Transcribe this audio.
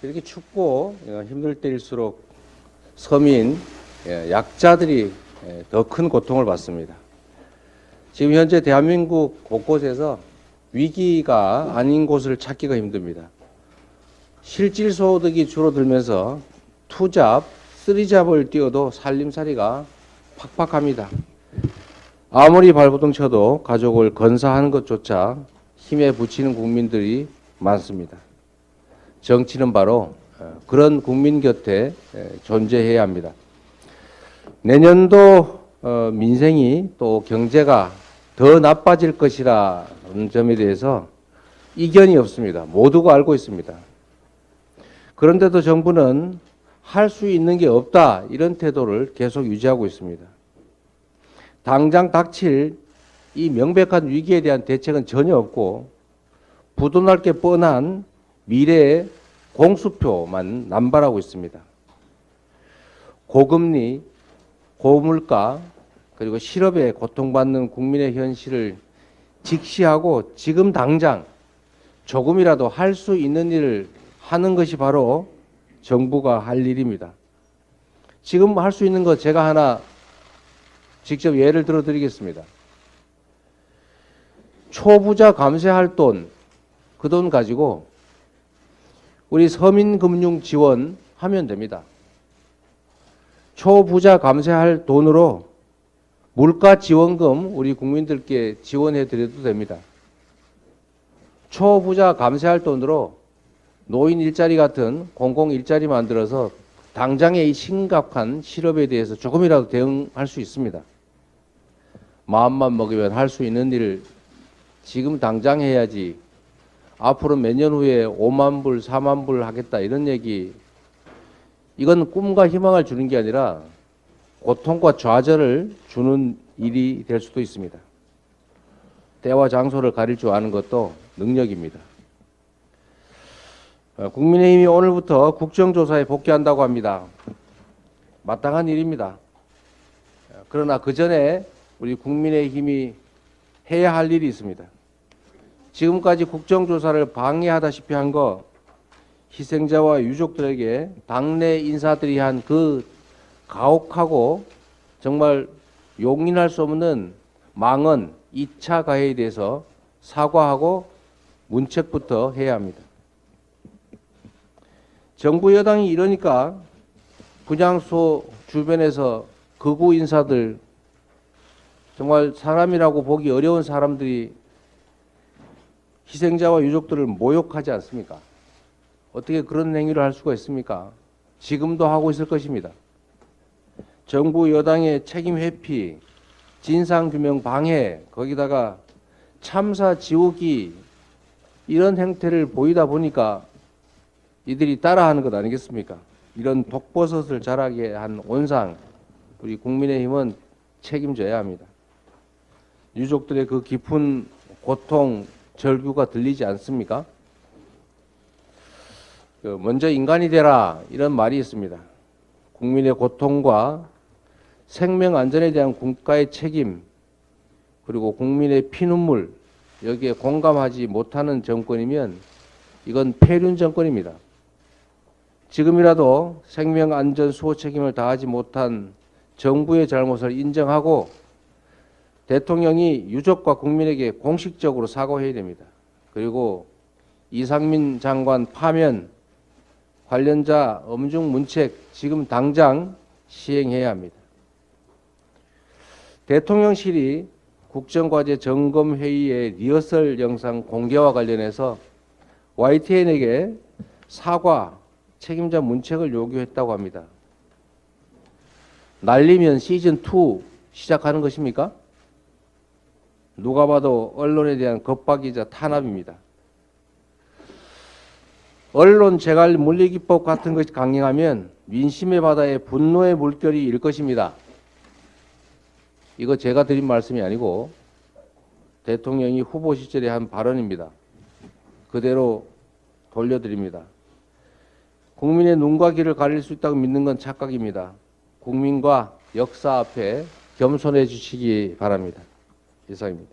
이렇게 춥고 힘들 때일수록 서민, 약자들이 더 큰 고통을 받습니다. 지금 현재 대한민국 곳곳에서 위기가 아닌 곳을 찾기가 힘듭니다. 실질소득이 줄어들면서 투잡, 쓰리잡을 띄워도 살림살이가 팍팍합니다. 아무리 발버둥 쳐도 가족을 건사하는 것조차 힘에 부치는 국민들이 많습니다. 정치는 바로 그런 국민 곁에 존재해야 합니다. 내년도 민생이 또 경제가 더 나빠질 것이라는 점에 대해서 이견이 없습니다. 모두가 알고 있습니다. 그런데도 정부는 할 수 있는 게 없다, 이런 태도를 계속 유지하고 있습니다. 당장 닥칠 이 명백한 위기에 대한 대책은 전혀 없고 부도날 게 뻔한 미래의 공수표만 남발하고 있습니다. 고금리, 고물가, 그리고 실업에 고통받는 국민의 현실을 직시하고 지금 당장 조금이라도 할 수 있는 일을 하는 것이 바로 정부가 할 일입니다. 지금 할 수 있는 것 제가 하나 직접 예를 들어 드리겠습니다. 초부자 감세할 돈, 그 돈 가지고 우리 서민금융 지원하면 됩니다. 초부자 감세할 돈으로 물가 지원금 우리 국민들께 지원해 드려도 됩니다. 초부자 감세할 돈으로 노인 일자리 같은 공공 일자리 만들어서 당장의 이 심각한 실업에 대해서 조금이라도 대응할 수 있습니다. 마음만 먹으면 할 수 있는 일을 지금 당장 해야지 앞으로 몇 년 후에 5만 불, 4만 불 하겠다 이런 얘기, 이건 꿈과 희망을 주는 게 아니라 고통과 좌절을 주는 일이 될 수도 있습니다. 때와 장소를 가릴 줄 아는 것도 능력입니다. 국민의힘이 오늘부터 국정조사에 복귀한다고 합니다. 마땅한 일입니다. 그러나 그 전에 우리 국민의힘이 해야 할 일이 있습니다. 지금까지 국정조사를 방해하다시피 한 거, 희생자와 유족들에게 당내 인사들이 한 그 가혹하고 정말 용인할 수 없는 망언, 2차 가해에 대해서 사과하고 문책부터 해야 합니다. 정부 여당이 이러니까 분향소 주변에서 극우 인사들, 정말 사람이라고 보기 어려운 사람들이 희생자와 유족들을 모욕하지 않습니까? 어떻게 그런 행위를 할 수가 있습니까? 지금도 하고 있을 것입니다. 정부 여당의 책임 회피, 진상규명 방해, 거기다가 참사 지우기, 이런 행태를 보이다 보니까 이들이 따라하는 것 아니겠습니까? 이런 독버섯을 자라게 한 온상, 우리 국민의힘은 책임져야 합니다. 유족들의 그 깊은 고통, 절규가 들리지 않습니까? 먼저 인간이 되라, 이런 말이 있습니다. 국민의 고통과 생명 안전에 대한 국가의 책임, 그리고 국민의 피눈물, 여기에 공감하지 못하는 정권이면 이건 폐륜 정권입니다. 지금이라도 생명 안전 수호 책임을 다하지 못한 정부의 잘못을 인정하고 대통령이 유족과 국민에게 공식적으로 사과해야 됩니다. 그리고 이상민 장관 파면, 관련자 엄중 문책 지금 당장 시행해야 합니다. 대통령실이 국정과제 점검회의의 리허설 영상 공개와 관련해서 YTN에게 사과, 책임자 문책을 요구했다고 합니다. 날리면 시즌2 시작하는 것입니까? 누가 봐도 언론에 대한 겁박이자 탄압입니다. 언론 재갈 물리기법 같은 것이 강행하면 민심의 바다에 분노의 물결이 일 것입니다. 이거 제가 드린 말씀이 아니고 대통령이 후보 시절에 한 발언입니다. 그대로 돌려드립니다. 국민의 눈과 귀를 가릴 수 있다고 믿는 건 착각입니다. 국민과 역사 앞에 겸손해 주시기 바랍니다. 이상입니다.